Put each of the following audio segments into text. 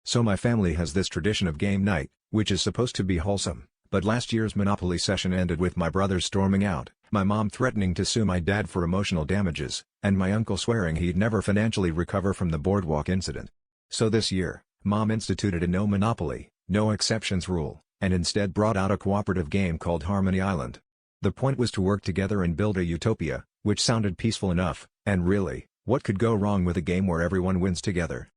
So my family has this tradition of game night, which is supposed to be wholesome, but last year's Monopoly session ended with my brothers storming out, my mom threatening to sue my dad for emotional damages, and my uncle swearing he'd never financially recover from the boardwalk incident. So this year, Mom instituted a no Monopoly, no exceptions rule, and instead brought out a cooperative game called Harmony Island. The point was to work together and build a utopia, which sounded peaceful enough, and really, what could go wrong with a game where everyone wins together?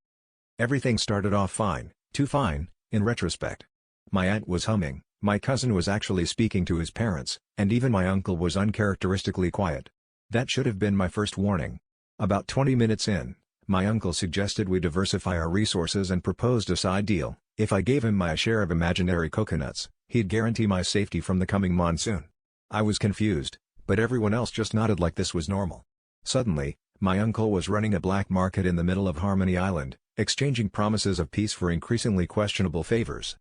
Everything started off fine, too fine, in retrospect. My aunt was humming, my cousin was actually speaking to his parents, and even my uncle was uncharacteristically quiet. That should have been my first warning. About 20 minutes in, my uncle suggested we diversify our resources and proposed a side deal. If I gave him my share of imaginary coconuts, he'd guarantee my safety from the coming monsoon. I was confused, but everyone else just nodded like this was normal. Suddenly, my uncle was running a black market in the middle of Harmony Island, exchanging promises of peace for increasingly questionable favors.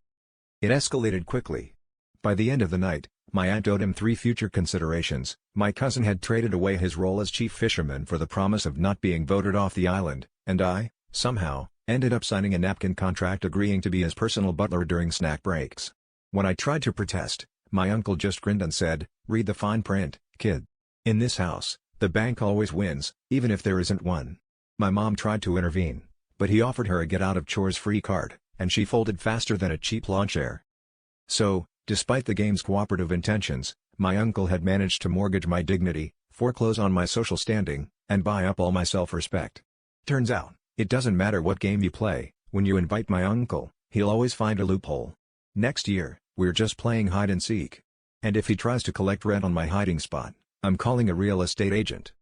It escalated quickly. By the end of the night, my aunt owed him 3 future considerations, my cousin had traded away his role as chief fisherman for the promise of not being voted off the island, and I, somehow, ended up signing a napkin contract agreeing to be his personal butler during snack breaks. When I tried to protest, my uncle just grinned and said, "Read the fine print, kid. In this house, the bank always wins, even if there isn't one." My mom tried to intervene, but he offered her a get-out-of-chores-free card, and she folded faster than a cheap lawn chair. So, despite the game's cooperative intentions, my uncle had managed to mortgage my dignity, foreclose on my social standing, and buy up all my self-respect. Turns out, it doesn't matter what game you play, when you invite my uncle, he'll always find a loophole. Next year, we're just playing hide and seek. And if he tries to collect rent on my hiding spot, I'm calling a real estate agent.